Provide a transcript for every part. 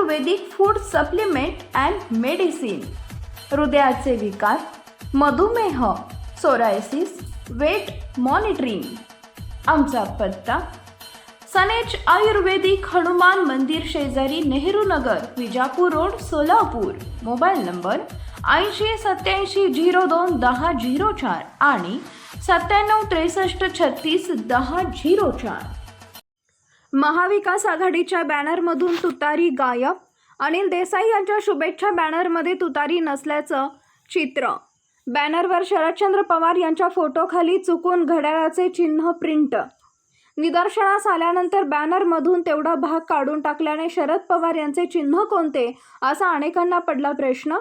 Ayurvedic food supplement and medicine, हृदयाचे विकार, मधुमेह, सोरायसिस, वेट मॉनिटरिंग. आमचा पत्ता सनेज आयुर्वेदिक हनुमान मंदिर शेजारी Nehru Nagar, Vijapur road, Solapur. Mobile number 8087021004 आणि 9763361004. महाविकास आघाडीच्या बॅनरमधून तुतारी गायब. अनिल देसाई यांच्या शुभेच्छा बॅनरमध्ये तुतारी नसल्याचं चित्र. बॅनरवर शरदचंद्र पवार यांच्या फोटोखाली चुकून घड्याळाचे चिन्ह प्रिंट. निदर्शनास आल्यानंतर बॅनरमधून तेवढा भाग काढून टाकल्याने शरद पवार यांचे चिन्ह कोणते असा अनेकांना पडला प्रश्न.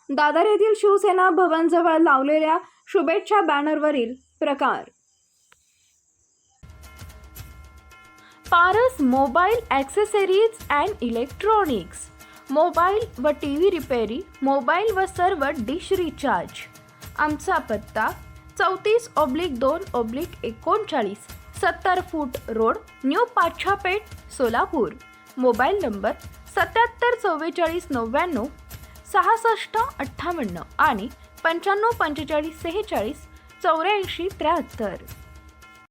दादर येथील शिवसेना भवनजवळ लावलेल्या शुभेच्छा बॅनरवरील प्रकार. Paras mobile accessories and electronics, mobile व टीव्ही रिपेरी, मोबाईल व सर्व डिश रिचार्ज. आमचा पत्ता 34/2/39, 70 फूट road, new Pachhapeth, Solapur. Mobile number 774499 6658 आणि 954546 8473.